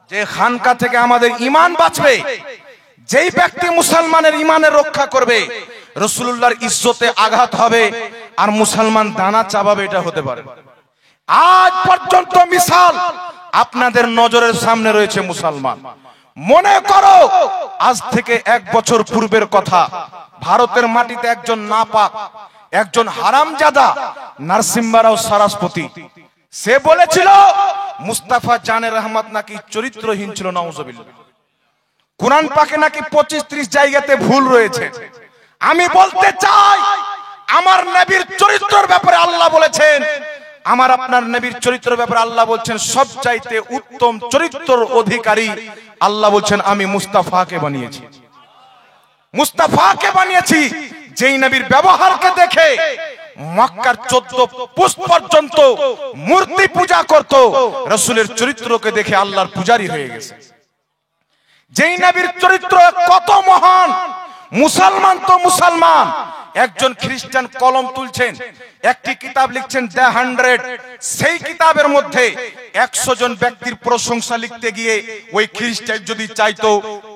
যে খানকা থেকে আমাদের ঈমান বাঁচবে, যেই ব্যক্তি মুসলমানের ঈমানের রক্ষা করবে, রাসূলুল্লাহর ইজ্জতে আঘাত হবে আর মুসলমান দানা চাবাবে, এটা হতে পারে। আজ পর্যন্ত মিসাল আপনাদের নজরের সামনে রয়েছে মুসলমান। মনে করো আজ থেকে 1 বছর পূর্বের কথা, ভারতের মাটিতে একজন নাপাক, একজন হারামজাদা নরসিংহ রাও সরস্বতী, সে বলেছিল মুস্তাফা জানে রহমত নাকি চরিত্রহীন ছিল। নাউজুবিল্লাহ। কুরআন পাকে নাকি 25-30 জায়গাতে ভুল রয়েছে। আমি বলতে চাই, আমার নবীর চরিত্রের ব্যাপারে আল্লাহ বলেছেন, আমার আপনার নবীর চরিত্রের ব্যাপারে আল্লাহ বলছেন সবচাইতে উত্তম চরিত্রের অধিকারী আল্লাহ বলছেন আমি মুস্তাফাকে বানিয়েছি। মুস্তাফাকে বানিয়েছি, যেই নবীর ব্যবহারকে দেখে মক্কার 14 পুষ্ট পর্যন্ত মূর্তি পূজা করত, রাসূলের চরিত্রকে দেখে আল্লাহর পূজারী হয়ে গেছে। যেই নবীর চরিত্র কত মহান, মুসলমান তো মুসলমান, একজন খ্রিস্টান কলম তুলছেন, একটি কিতাব লিখছেন দ্য 100, সেই কিতাবের মধ্যে 100 জন ব্যক্তির প্রশংসা লিখতে গিয়ে ওই খ্রিস্টান যদি চাইতো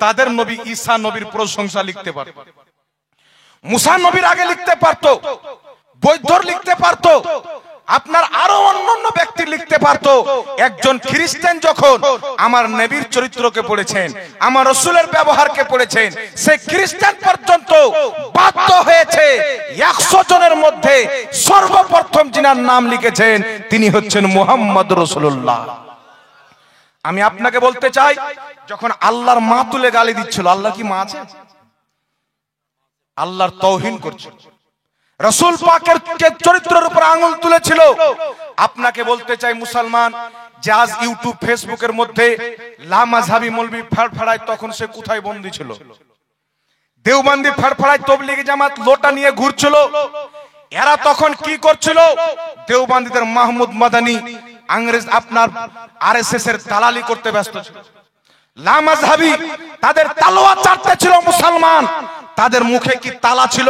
তাদের নবী ঈসা নবীর প্রশংসা লিখতে পারত, মুসা নবীর আগে লিখতে পারত, বৌদ্ধর লিখতে পারত, আপনার আরো অন্যান্য ব্যক্তি লিখতে পারত। একজন খ্রিস্টান যখন আমার নবীর চরিত্রকে পড়েছেন, আমার রাসূলের ব্যবহারকে পড়েছেন, সে খ্রিস্টান পর্যন্ত বাধ্য হয়েছে 100 জনের মধ্যে সর্বপ্রথম যিনার নাম লিখেছেন তিনি হচ্ছেন মুহাম্মদ রাসূলুল্লাহ। আমি আপনাকে বলতে চাই, যখন আল্লাহর মা তুলে গালি দিচ্ছিল, আল্লাহ কি মা আছে? আল্লাহর তাওহীন করছিল, রাসূল পাকের চরিত্রের উপর আঙ্গুল তুলেছিল। আপনাকে বলতে চাই মুসলমান, যে আজ ইউটিউব ফেসবুকের মধ্যে লামাযহাবী মৌলবী ফাড়ফাড়ায়, তখন সে কোথায় বন্দী ছিল? দেওবন্দি ফাড়ফাড়ায় তবলিগি জামাত লোটা নিয়ে ঘুরছিল। এরা তখন কি করছিল? দেওবন্দিদের মাহমুদ মাদানী ইংরেজ আপনার আরএসএস এর দালালি করতে ব্যস্ত ছিল। লামাযহাবী তাদের তালোয়া চাটতে ছিল মুসলমান, তাদের মুখে কি তালা ছিল?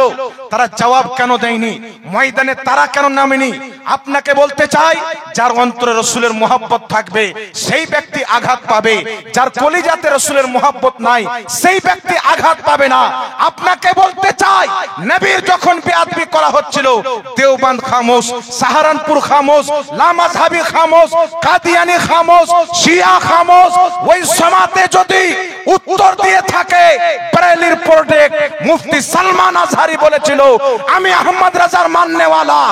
তারা জবাব কেন দেয়নি? ময়দানে তারা কেন নামেনি? আপনাকে বলতে চাই, যার অন্তরে রাসূলের মুহাব্বত থাকবে সেই ব্যক্তি আঘাত পাবে, যার কলিজাতে রাসূলের মুহাব্বত নাই সেই ব্যক্তি আঘাত পাবে না। আপনাকে বলতে চাই, নবীর যখন বেয়াদবি করা হচ্ছিল, দেওবন্দ খামোশ, সাহারানপুর খামোশ, লামাযহাবী খামোশ, কাদিয়ানী খামোশ, শিয়া খামোশ। ওই সমাজে যদি উত্তর দিয়ে থাকে, বরেলির প্রোডাক্ট মুফতি সালমান আজহারি বলেছিল, আমি আহমদ রাজার মাননেওয়ালা,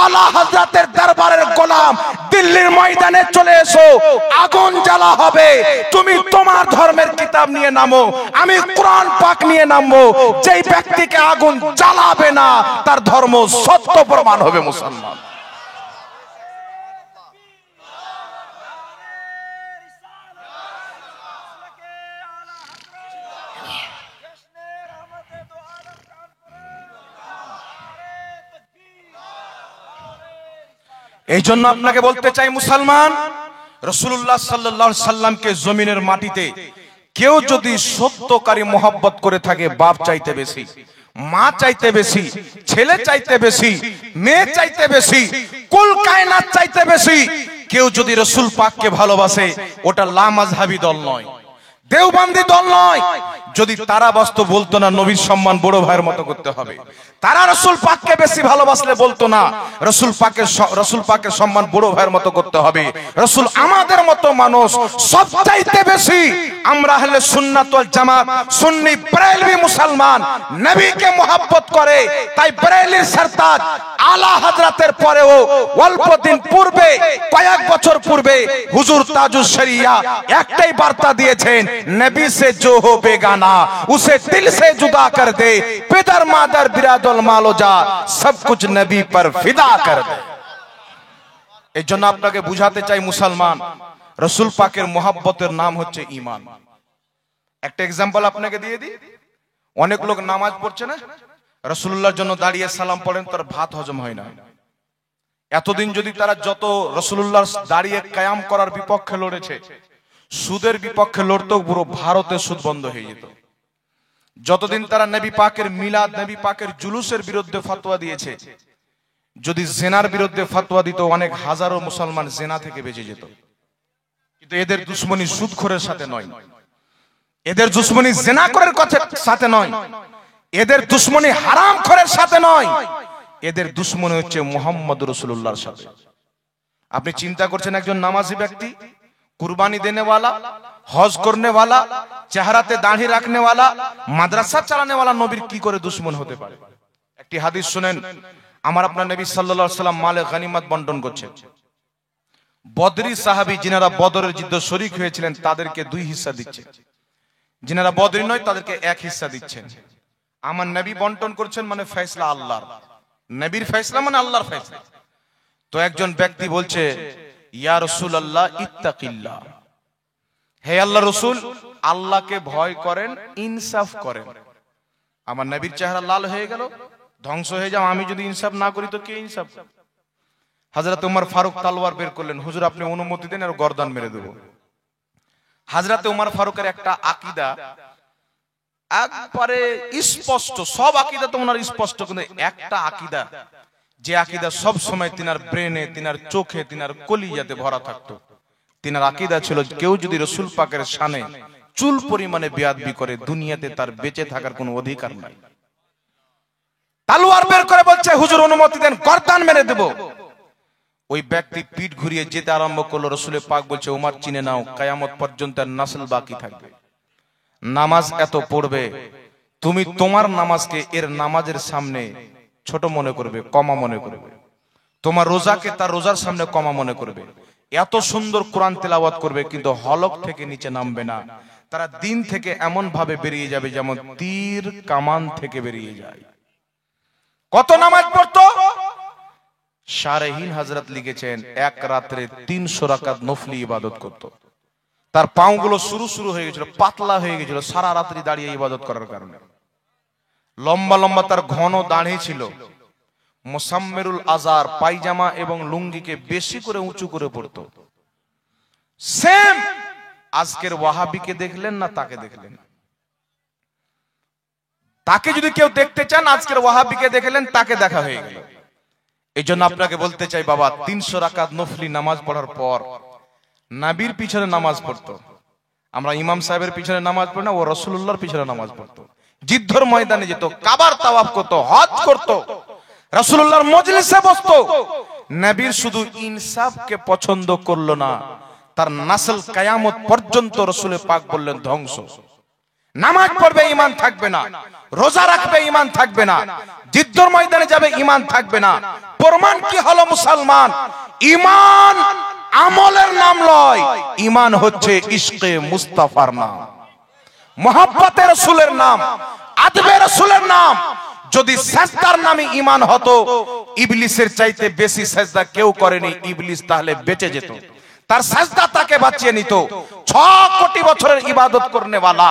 আলা হযরতের দরবারের গোলাম, দিল্লির ময়দানে চলে এসো, আগুন জ্বালা হবে, তুমি তোমার ধর্মের কিতাব নিয়ে নামো, আমি কোরআন পাক নিয়ে নামবো। যেই ব্যক্তিকে আগুন জ্বালাবে না তার ধর্ম সত্য প্রমাণ হবে। মুসলমান, এই জন্য আপনাকে বলতে চাই মুসলমান, রাসূলুল্লাহ সাল্লাল্লাহু আলাইহি সাল্লামকে জমিনের মাটিতে কেউ যদি সত্যকারী মহব্বত করে থাকে, বাপ চাইতে বেশি, মা চাইতে বেশি, ছেলে চাইতে বেশি, মেয়ে চাইতে বেশি, কুল কায়নাত চাইতে বেশি, কেউ যদি রাসূল পাককে ভালোবাসে, ওটা লামাযহাবী দল নয়, দেওবন্দি দল নয়। যদি তারা বাস্তব বলতো না নবীর সম্মান বড় ভাইয়ের মতো করতে হবে, তারা রাসূল পাককে বেশি ভালোবাসলে বলতো না রাসূল পাকের সম্মান বড় ভাইয়ের মতো করতে হবে। রাসূল আমাদের মতো মানুষ, সবচাইতে বেশি আমরা আহলে সুন্নাত ওয়াল জামাত সুন্নি বরেলভী মুসলমান নবীকে মুহাব্বত করে। তাই বরেলির সরতাজ আলা হযরতের পরেও অল্প দিন পূর্বে, কয়েক বছর পূর্বে হুজুর তাজুস শরিয়া একটাই বার্তা দিয়েছেন, নবী সে जो हो बेगाना उसे दिल से जुदा कर दे, पितर मादर बिरादर मालो जा सब कुछ नबी पर फिदा कर दे। এই জন্য আপনাকে বুঝাতে চাই মুসলমান, রাসূল পাকের মুহাব্বতের নাম হচ্ছে ঈমান। একটা एग्जांपल আপনাকে দিয়ে দিই। অনেক লোক নামাজ পড়ছে না, রাসূলুল্লাহর জন্য দাঁড়িয়ে সালাম পড়েন, তার ভাত হজম হয় না। এতদিন যদি তারা যত রাসূলুল্লাহর দাঁড়িয়ে কায়াম করার বিপক্ষে লড়েছে, সুদের বিপক্ষে লড়তো, পুরো ভারতে সুদ বন্ধ হয়ে যেত। যতদিন তারা নবী পাকের মিলাদ, নবী পাকের জুলুসের বিরুদ্ধে ফতোয়া দিয়েছে, যদি জেনার বিরুদ্ধে ফতোয়া দিত, অনেক হাজারো মুসলমান জেনা থেকে বেঁচে যেত। কিন্তু এদের দুশ্মনী সুদখোরের সাথে নয়, এদের দুশ্মনী জিনাখোরের সাথে নয়, এদের দুশ্মনী হারামখোরের সাথে নয়, এদের দুশ্মনী হচ্ছে মুহাম্মদ রাসূলুল্লাহর সাথে। আপনি চিন্তা করছেন একজন নামাজি ব্যক্তি, কুরবানি দেনেওয়ালা, হজ করনেওয়ালা, চেহারাতে দাড়ি রাখনেওয়ালা, মাদ্রাসা চালানেওয়ালা নবীর কি করে দুশ্মন হতে পারে? একটি হাদিস শুনেন, আমার আপনার নবী সাল্লাল্লাহু আলাইহি ওয়াসাল্লাম মালে গনিমত বন্টন করছেন। বদরি সাহাবী যিনারা বদরের যুদ্ধে শরীক হয়েছিলেন তাদেরকে 2 হিস্সা দিচ্ছেন, যিনারা বদরি নয় তাদেরকে 1 হিস্সা দিচ্ছেন। আমার নবী বন্টন করছেন মানে ফয়সালা আল্লাহর, নবীর ফয়সালা মানে আল্লাহর ফয়সালা। তো একজন ব্যক্তি বলছে, ইয়া রাসূলুল্লাহ ইত্তাকিল্লাহ, হে আল্লাহর রাসূল আল্লাহকে ভয় করেন, ইনসাফ করেন। আমার নবীর চেহারা লাল হয়ে গেল, ধ্বংস হয়ে যাও, আমি যদি ইনসাফ না করি তো কে ইনসাফ? হযরত ওমর ফারুক তলোয়ার বের করলেন, হুজুর আপনি অনুমতি দেন আর গর্দান মেরে দেব। হযরত ওমর ফারুকের একটা আকীদা একবারে স্পষ্ট, সব আকীদা তো ওনার স্পষ্ট, কিন্তু একটা আকীদা, যে আকীদা সব সময় তিনার ব্রেনে, তিনার চোখে, তিনার কলিজাতে ভরা থাকতো, তিনার আকীদা ছিল কেউ যদি রাসূল পাকের শানে চুল পরিমাণে বেয়াদবি করে দুনিয়াতে তার বেঁচে থাকার কোনো অধিকার নাই। তলোয়ার বের করে বলছে, হুজুর অনুমতি দেন, গর্দান মেরে দেব। ওই ব্যক্তি পিঠ ঘুরিয়ে যেতে আরম্ভ করলো। রাসূল পাক বলছে, ওমর চিনে নাও, কিয়ামত পর্যন্ত নসল বাকি থাকবে, নামাজ এত পড়বে, তুমি তোমার নামাজকে এর নামাজের সামনে ছোট মনে করবে, কমা মনে করবে, তোমার রোজাকে তার রোজার সামনে কমা মনে করবে। এত সুন্দর কোরআন তেলাওয়াত করবে কিন্তু হলক থেকে নিচে নামবে না। তারা দিন থেকে এমন ভাবে বেরিয়ে যাবে যেমন তীর কামান থেকে বেরিয়ে যায়। কত নামাজ পড়তো? শারহিন হযরত লিখেছেন, এক রাত্রে 300 রাকাত নফলি ইবাদত করত। তার পাগুলো শুরু হয়ে গেছিল, পাতলা হয়ে গেছিল সারা রাত্রি দাঁড়িয়ে ইবাদত করার কারণে। লম্বা লম্বা তার ঘন দাড়ি ছিল, মুসাম্মিরুল আজার পায়জামা এবং লুঙ্গিকে বেশি করে উঁচু করে পড়তো। সেম আজকের ওয়াহাবিকে দেখলেন না তাকে দেখলেন? তাকে যদি কেউ দেখতে চান, আজকের ওয়াহাবিকে দেখলেন, তাকে দেখা হয়ে গেল। এই জন্য আপনাকে বলতে চাই বাবা, 300 রাকাত নফলি নামাজ পড়ার পর নবীর পিছনে নামাজ পড়তো। আমরা ইমাম সাহেবের পিছনে নামাজ পড়ি না, ও রাসূলুল্লাহর পিছনে নামাজ পড়তো। যুদ্ধের ময়দানে যেত, কাবার তাওয়াফ করতো, হজ করতো, রাসূলুল্লাহর মজলিসে বসতো। নবীর শুধু ইনসাফকে পছন্দ করলো না, তার নসল কিয়ামত পর্যন্ত রাসূল পাক বললেন ধ্বংস। নামাজ পড়বে ঈমান থাকবে না, রোজা রাখবে ঈমান থাকবে না, যুদ্ধের ময়দানে যাবে ঈমান থাকবে না। প্রমাণ কি হলো মুসলমান? ঈমান আমলের নাম লয়, ঈমান হচ্ছে ইশকে মুস্তাফার নাম, মুহাব্বতে রাসূলের নাম, আদবে রাসূলের নাম। যদি সাজদার নামে ঈমান হতো, ইবলিসের চাইতে বেশি সাজদা কেউ করেনি, ইবলিস তাহলে বেঁচে যেত, তার সাজদা তাকে বাঁচিয়ে নিত। 6 কোটি বছরের ইবাদত করনে वाला,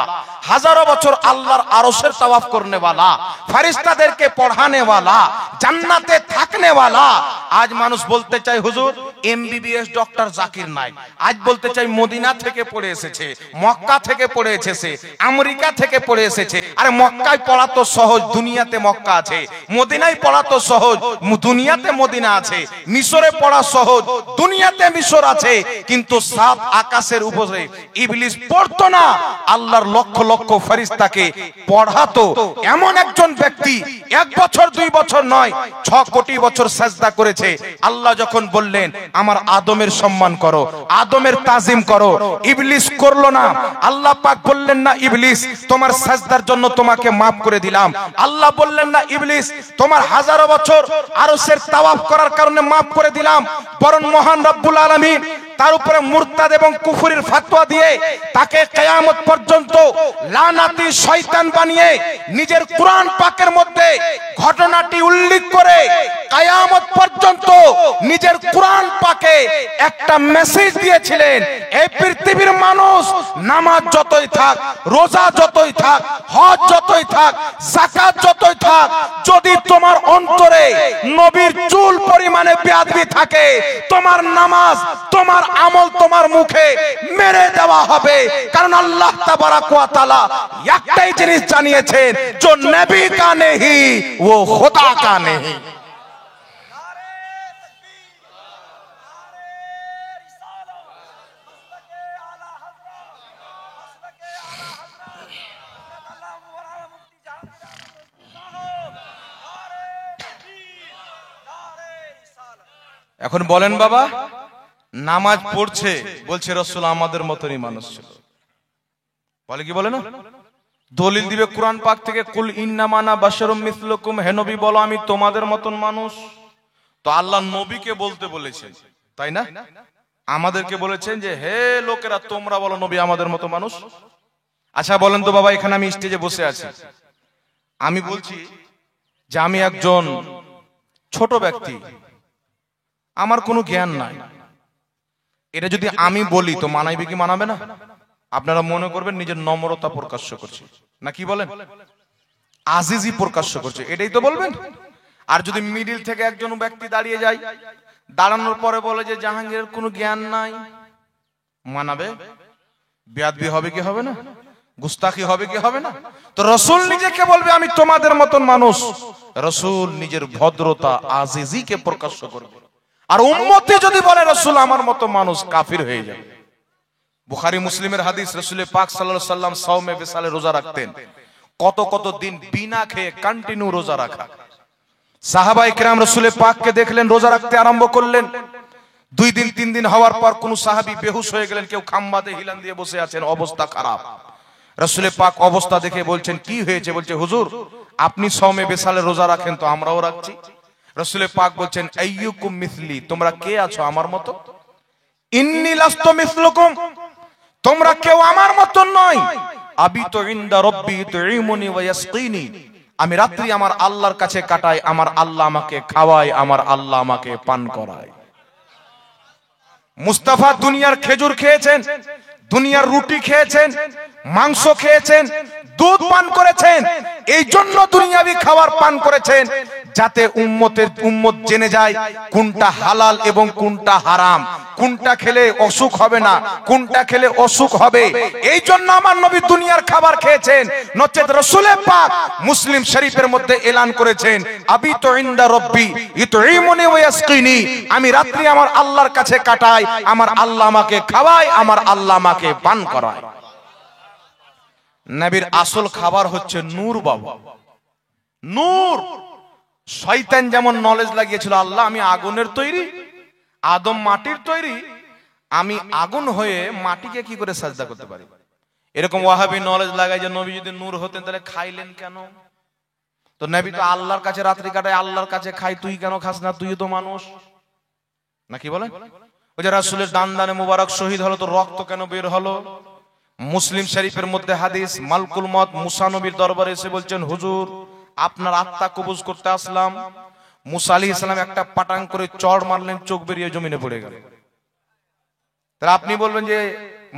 হাজারো বছর আল্লাহর আরশের তাওয়াফ করনে वाला, ফেরেশতাদেরকে পড়ানে वाला, জান্নাতে থাকনে वाला। আজ মানুষ বলতে চায় হুজুর এমবিবিএস ডক্টর জাকির নায়েক, আজ বলতে চাই মদিনা থেকে পড়ে এসেছে, মক্কা থেকে পড়ে এসেছে, আমেরিকা থেকে পড়ে এসেছে। আরে মক্কায় পড়া তো সহজ, দুনিয়াতে মক্কা আছে। মদিনায় পড়া তো সহজ, দুনিয়াতে মদিনা আছে। মিশরে পড়া সহজ, দুনিয়াতে মিশর আছে। কিন্তু 7 আকাশের উপরে ইবলিস পড়তো না, আল্লাহর লক্ষ লক্ষ ফেরেশতাকে পড়াতো। এমন একজন ব্যক্তি 1 বছর 2 বছর নয়, 6 কোটি বছর সাজদা করেছে। আল্লাহ যখন বললেন আমার আদমের সম্মান করো, আদমের তাজিম করো, ইবলিস করলো না। আল্লাহ পাক বললেন না ইবলিস তোমার সাজদার জন্য তোমাকে maaf করে দিলাম। আল্লাহ বললেন না ইবলিস তোমার হাজারো বছর আরশের তাওয়াফ করার কারণে maaf করে দিলাম। বরং মহান রব্বুল আলামিন তার উপরে মুরতাদ এবং কুফরির ফতোয়া দিয়ে তাকে কিয়ামত পর্যন্ত লানাতি শয়তান বানিয়ে নিজের কুরআন পাকের মধ্যে ঘটনাটি উল্লেখ করে কিয়ামত পর্যন্ত নিজের কুরআন পাকে একটা মেসেজ দিয়েছিলেন, এই পৃথিবীর মানুষ নামাজ যতই থাক, রোজা যতই থাক, হজ যতই থাক, যাকাত যতই থাক, যদি তোমার অন্তরে নবীর চুল পরিমাণে বেয়াদবি থাকে, তোমার নামাজ, তোমার আমল তোমার মুখে মেরে দেওয়া হবে। কারণ আল্লাহ তাবারাক ওয়া তাআলা একটাই জিনিস জানিয়েছেন, जो नबी का नहीं वो खुदा का नहीं। এখন বলেন বাবা, নামাজ পড়ছে, বলছে রাসূল আমাদের মতনই মানুষ ছিল। বলে কি বলে না? দলিল দিবে কোরআন পাক থেকে, কুল ইন্নামা আনা বাশারুম মিসলুকুম, হে নবী বলো আমি তোমাদের মতন মানুষ। তো আল্লাহ নবীকে বলতে বলেছেন, তাই না? আমাদেরকে বলেছেন যে হে লোকেরা তোমরা বলো নবী আমাদের মতো মানুষ। আচ্ছা বলেন তো বাবা, এখানে আমি স্টেজে বসে আছি, আমি বলছি যে আমি একজন ছোট ব্যক্তি, আমার কোনো জ্ঞান নাই, এটা যদি আমি বলি তো মানাইবে কি মানাবে না? আপনারা মনে করবেন নিজের নম্রতা প্রকাশ করছে, না কি বলেন? আজিজি প্রকাশ করছে, এটাই তো বলবেন। আর যদি মিডিল থেকে একজন ব্যক্তি দাঁড়িয়ে যায়, দাঁড়ানোর পরে বলে যে জাহাঙ্গীরের কোনো জ্ঞান নাই, মানাবে? বেয়াদবি হবে কি হবে না? গুস্তাখি হবে কি হবে না? তো রাসূল নিজেকে বলবে আমি তোমাদের মতন মানুষ, রাসূল নিজের ভদ্রতা আজিজিকে প্রকাশ করবে। আর উম্মতি যদি বলে রাসূল আমার মতো মানুষ, কাফির হয়ে যাবে। বুখারী মুসলিমের হাদিস, রাসূল পাক সাল্লাল্লাহু আলাইহি ওয়াসাল্লাম সাওমে বিসালে রোজা রাখতেন, কত কত দিন বিনা খেয়ে কন্টিনিউ রোজা রাখা। সাহাবায়ে কেরাম রাসূল পাককে দেখলেন রোজা রাখতে আরম্ভ করলেন, 2 দিন 3 দিন হওয়ার পর কোন সাহাবী বেহুশ হয়ে গেলেন, কেউ খাম্বাতে হিলান দিয়ে বসে আছেন, অবস্থা খারাপ। রাসূল পাক অবস্থা দেখে বলছেন কি হয়েছে? বলছে হুজুর আপনি সাওমে বিসালে রোজা রাখেন তো আমরাও রাখছি। রাসূল পাক বলছেন আইয়ুকুম মিসলি, তোমরা কে আছো আমার মতো? ইন্নী লাস্তু মিসলুকুম, তোমরা কেউ আমার মত নয়। আবিতু ইনদা রাব্বি তুইমুনি ওয়া ইয়াসকিনি, আমি রাত্রি আমার আল্লাহর কাছে কাটাই, আমার আল্লাহ আমাকে খাওয়ায়, আমার আল্লাহ আমাকে পান করায়। মুস্তাফা দুনিয়ার খেজুর খেয়েছেন, দুনিয়ার রুটি খেয়েছেন, মাংস খেয়েছেন, দুধ পান করেছেন, এই জন্য দুনিয়াবি খাবার পান করেছেন যাতে উম্মত জেনে যায় কোনটা হালাল এবং কোনটা হারাম, কোনটা খেলে অসুখ হবে না, কোনটা খেলে অসুখ হবে। এই জন্য আমার নবী দুনিয়ার খাবার খেয়েছেন। নচেত রাসূল পাক মুসলিম শরীফের মধ্যে এলান করেছেন আবিতু ইনদা রাব্বি ইউতঈমুনি ওয়া ইয়াসকিনি, আমি রাত্রি আমার আল্লাহর কাছে কাটাই, আমার আল্লাহ আমাকে খাওয়ায়, আমার আল্লাহ আমাকে পান করায়। নবীর আসল খাবার হচ্ছে নূর বাবা, নূর। শয়তান যেমন নলেজ লাগিয়েছিল আল্লাহ আমি আগুনের তৈরি, আদম মাটির তৈরি, আমি আগুন হয়ে মাটিকে কি করে সাজদা করতে পারি, এরকম ওয়াহাবি নলেজ লাগায় যে নবী যদি নূর হতেন তাহলে খাইলেন কেন? তো নবী তো আল্লাহর কাছে রাত্রি কাটায়, আল্লাহর কাছে খাই, তুই কেন খাস না? তুই তো মানুষ, নাকি বলেন? ওই যে রাসূলের দান দানে মুবারক শহীদ হলো তো রক্ত কেন বের হলো? মুসলিম শরীফের মধ্যে হাদিস, মালকুল মত মুসা নবীর দরবারে এসে বলছেন হুজুর আপনার আত্মা কবজ করতে আসলাম। মুসা আলাইহিস সালাম একটা পাটাং করে চড় মারলেন, চোখ বেরিয়ে জমিনে পড়ে গেল। তাহলে আপনি বলবেন যে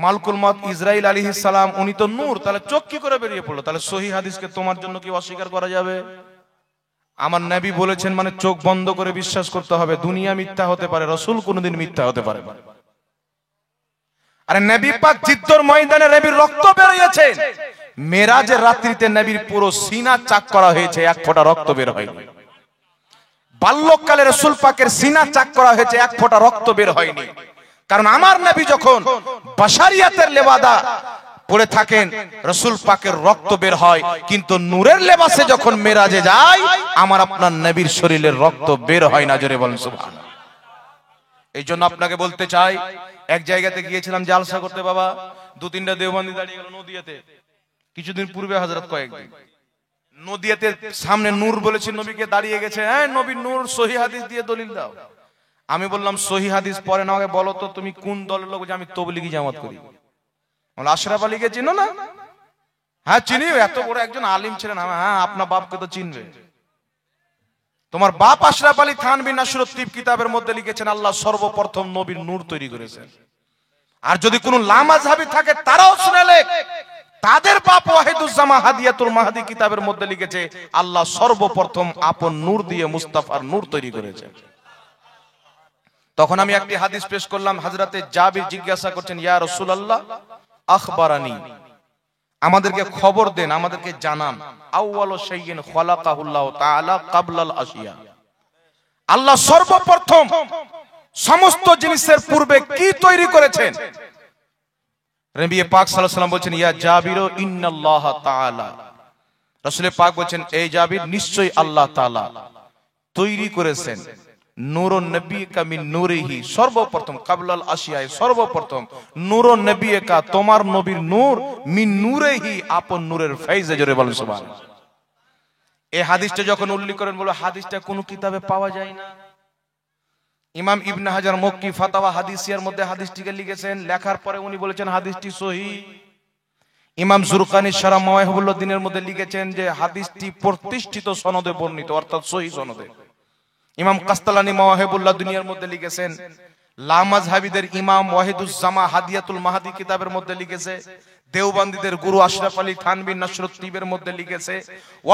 মালকুল মত ইসরাইল আলাইহিস সালাম উনি তো নূর, তাহলে চোখ কি করে বেরিয়ে পড়লো? তাহলে সহিহ হাদিসকে তোমার জন্য কি অস্বীকার করা যাবে? আমার নবী বলেছেন মানে চোখ বন্ধ করে বিশ্বাস করতে হবে। দুনিয়া মিথ্যা হতে পারে, রাসূল কোনোদিন মিথ্যা হতে পারে না। আরে নবী পাক জিদ্দর ময়দানে নবীর রক্ত বেরিয়েছে, মেরাজের রাত্রিতে নবীর পুরো সিনা চাক করা হয়েছে, এক ফোঁটা রক্ত বের হয়নি। বাল্যকালে রাসূল পাকের সিনা চাক করা হয়েছে, এক ফোঁটা রক্ত বের হয়নি। কারণ আমার নবী যখন বাশারিয়াতের লেবাদা পড়ে থাকেন রাসূল পাকের রক্ত বের হয়, কিন্তু নূরের লেবাসে যখন মেরাজে যায় আমার আপনার নবীর শরীরের রক্ত বের হয় না। জোরে বলেন সুবহানাল্লাহ। এই জন্য আপনাকে বলতে চাই, এক জায়গাতে গিয়েছিলাম জালসা করতে বাবা, 2-3টা দেওবন্দি দাঁড়িয়ে গেল নদিয়াতে, কিছুদিন পূর্বে হযরত কয়েকদিন নদিয়াতে সামনে নূর বলেছে নবীকে, দাঁড়িয়ে গেছে, হ্যাঁ নবী নূর, সহিহ হাদিস দিয়ে দলিল দাও। আমি বললাম সহিহ হাদিস পরে না, আমাকে বলো তো তুমি কোন দলের লোক? যে আমি তবলিগি জামাত করি। বলে আশরাফ আলীকে চিনো না? হ্যাঁ চিনি, এত বড় একজন আলিম ছিলেন। হ্যাঁ আপনার বাপকে তো চিনবে, তোমার বাপ আশরাফ আলী থানভী নাসরুত তিব কিতাবের মধ্যে লিখেছেন আল্লাহ সর্বপ্রথম নবীর নূর তৈরি করেছেন। আর যদি কোনো লামাযহাবী থাকে তারাও শুনে লেখ, তাদের বাপ ওয়াহিদুজ্জামান হাদিয়াতুল মাহদি কিতাবের মধ্যে লিখেছে আল্লাহ সর্বপ্রথম আপন নূর দিয়ে মুস্তাফার নূর তৈরি করেছেন। তখন আমি একটি হাদিস পেশ করলাম, হযরতে জাবির জিজ্ঞাসা করছেন ইয়া রাসূলুল্লাহ আখবারানি, আমাদেরকে খবর দেন, আমাদেরকে জানান, আউয়ালু শাইইন খালাকাহুল্লাহু তাআলা ক্বাবলাল আশিয়া, আল্লাহ সর্বপ্রথম সমস্ত জিনিসের পূর্বে কি তৈরি করেছেন? নবী পাক সাল্লাল্লাহু আলাইহি ওয়াসাল্লাম বলেন ইয়া জাবির ইন্নাল্লাহ তাআলা, রাসূল পাক বলেন এই জাবির নিশ্চয়ই আল্লাহ তাআলা তৈরি করেছেন নূরুন নবিয়্যিকা মিন নূরিহি, সর্বপ্রথম কাবলাল আশিয়ায় সর্বপ্রথম নূরুন নবিয়্যিকা, তোমার নবীর নূর, মিন নূরিহি, আপন নূরের ফেজে। জোরে বলেন সুবহানাল্লাহ। এই হাদিসটা যখন উল্লেখ করেন, বলে হাদিসটা কোন কিতাবে পাওয়া যায় না। ইমাম ইবনে হাজার মক্কি ফাতাওয়া হাদিসিয়ার মধ্যে হাদিসটিকে লিখেছেন, লেখার পরে উনি বলেছেন হাদিসটি সহিহ। ইমাম জুরকানি শারা মাওয়াহিবুদ্দিনের মধ্যে লিখেছেন যে হাদিসটি প্রতিষ্ঠিত সনদে বর্ণিত, অর্থাৎ সহিহ সনদে। ইমাম কাস্তালানি মাওয়াহিবুল্লাহ দুনিয়ার মধ্যে লিখেছেন, লামাযহাবীদের ইমাম ওয়াহিদুজ্জামা হাদিয়াতুল মাহদি কিতাবের মধ্যে লিখেছে, দেওবন্দীদের গুরু আশরাফ আলী থানভী নশরুত তিবের মধ্যে লিখেছে,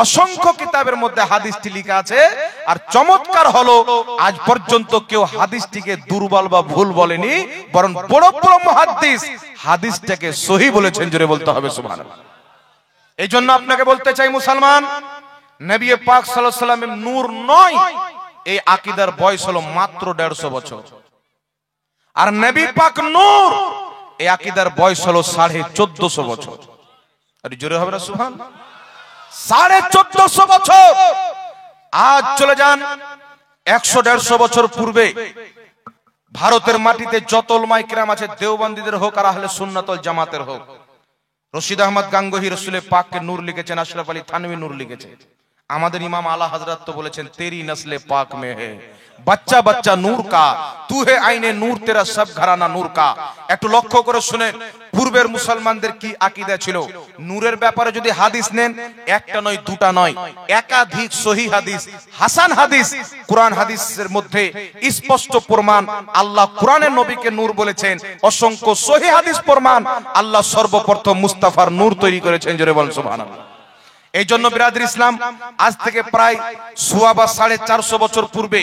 অসংখ্য কিতাবের মধ্যে হাদিসটি লেখা আছে। আর চমৎকার হলো, আজ পর্যন্ত কেউ হাদিসটিকে দুর্বল বা ভুল বলেনি, বরং বড় বড় মুহাদ্দিস হাদিসটাকে সহিহ বলেছেন। জোরে বলতে হবে সুবহানাল্লাহ। এই জন্য আপনাকে বলতে চাই, মুসলমান, নবী পাক সাল্লাল্লাহু আলাইহি সাল্লামের নূর নয়, এই আকীদার বয়স হলো মাত্র 150 বছর। আর নবী পাক নূর, এই আকীদার বয়স হলো 1450 বছর। আর জোরে হবে না সুবহানাল্লাহ? 1450 বছর। আজ চলে যান 100-150 বছর পূর্বে, ভারতের মাটিতে যত উলামায়ে কিরাম আছে, দেওবন্দীদের হোক আর আহলে সুন্নাত ওয়াল জামাতের হোক, রশিদ আহমদ গাঙ্গোহী রসুলের পাককে নূর লিখেছেন, আশরাফ আলী থানভী নূর লিখেছেন। আমাদের ইমাম আলা হযরত তো বলেছেন, তেরি নসলে পাক মে হে বাচ্চা বাচ্চা নূর কা, তু হে আইনে নূর, তেরা সব ঘরানা নূর কা। একটু লক্ষ্য করে শুনেন, পূর্বের মুসলমানদের কি আকীদা ছিল। নূরের ব্যাপারে যদি হাদিস নেন, একটা নয়, দুটা নয়, একাধিক সহিহ হাদিস, হাসান হাদিস, কোরআন হাদিসের মধ্যে স্পষ্ট প্রমাণ আল্লাহ কোরআনের নবীকে নূর বলেছেন। অসংখ্য সহিহ হাদিস প্রমাণ আল্লাহ সর্বপ্রথম মুস্তাফার নূর তৈরি করেছেন। জোরে বলেন সুবহানাল্লাহ। এই জন্য বিরাদর ইসলাম, আজ থেকে প্রায় 450 বছর পূর্বে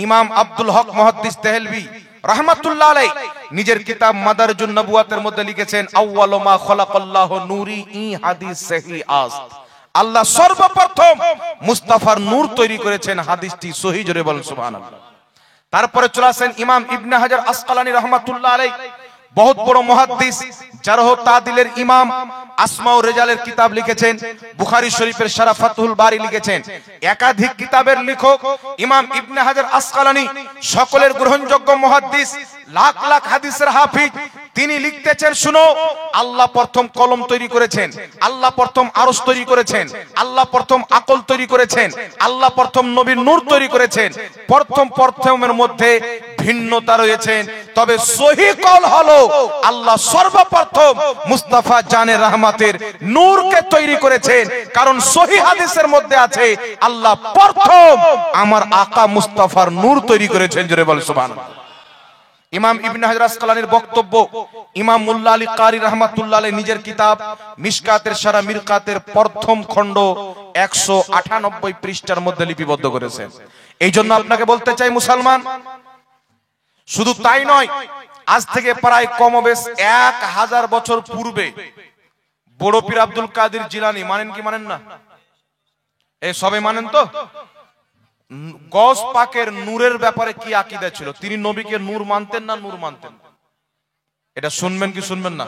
ইমাম আব্দুল হক মুহাদ্দিস দেহলভী রাহমাতুল্লাহ আলাইহি নিজের কিতাব মাদারিজুন নবুওয়াতের মধ্যে লিখেছেন, আউয়ালু মা খালাকাল্লাহু নূরি, ই হাদিস সহিহ আস্ত। আল্লাহ সর্বপ্রথম মুস্তাফার নূর তৈরি করেছেন, হাদিসটি সহিহ। জোরে বলেন সুবহানাল্লাহ। তারপরে চলে আসেন ইমাম ইবনে হাজার আসকালানী রাহমাতুল্লাহ আলাইহি, বহুত বড় মুহাদ্দিস, জারহ তাদিলের ইমাম, আসমা ও রিজালের কিতাব লিখেছেন, বুখারী শরীফের শারা ফাতহুল বারী লিখেছেন। একাধিক কিতাবের লেখক ইমাম ইবনে হাজার আসকালানী, সকলের গ্রহণযোগ্য মুহাদ্দিস, লাখ লাখ হাদিসের হাফিজ। তিনি লিখতেছেন, শুনো, আল্লাহ প্রথম কলম তৈরি করেছেন, আল্লাহ প্রথম আরশ তৈরি করেছেন, আল্লাহ প্রথম আকল তৈরি করেছেন, আল্লাহ প্রথম নবীর নূর তৈরি করেছেন। প্রথমের মধ্যে ভিন্নতা রয়েছে, তবে সহিহ কল হলো আল্লাহ সর্বপ্রথম মুস্তাফা জানে রহমতের নূরকে তৈরি করেছেন। কারণ সহিহ হাদিসের মধ্যে আছে, আল্লাহ প্রথম আমার আকা মুস্তাফার নূর তৈরি করেছেন। জোরে বল সুবহানাল্লাহ। ইমাম ইবনে হাজার আসকালানির বক্তব্য, ইমাম মুল্লা আলী কারি রাহমাতুল্লাহ আলাইহি নিজের কিতাব মিশকাতের শারা মিরকাতের প্রথম খণ্ড 198 পৃষ্ঠার মধ্যে লিপিবদ্ধ করেছেন। এই জন্য আপনাকে বলতে চাই, মুসলমান, শুধু তাই নয়, আজ থেকে প্রায় কমবেশ 1000 বছর পূর্বে বড় পীর আব্দুল কাদের জিলানী, মানেন কি মানেন না? এই সবে মানেন তো? গস পাকের নূরের ব্যাপারে কি আকীদা ছিল? তিনি নবীকে নূর মানতেন না নূর মানতেন? এটা শুনবেন কি শুনবেন না?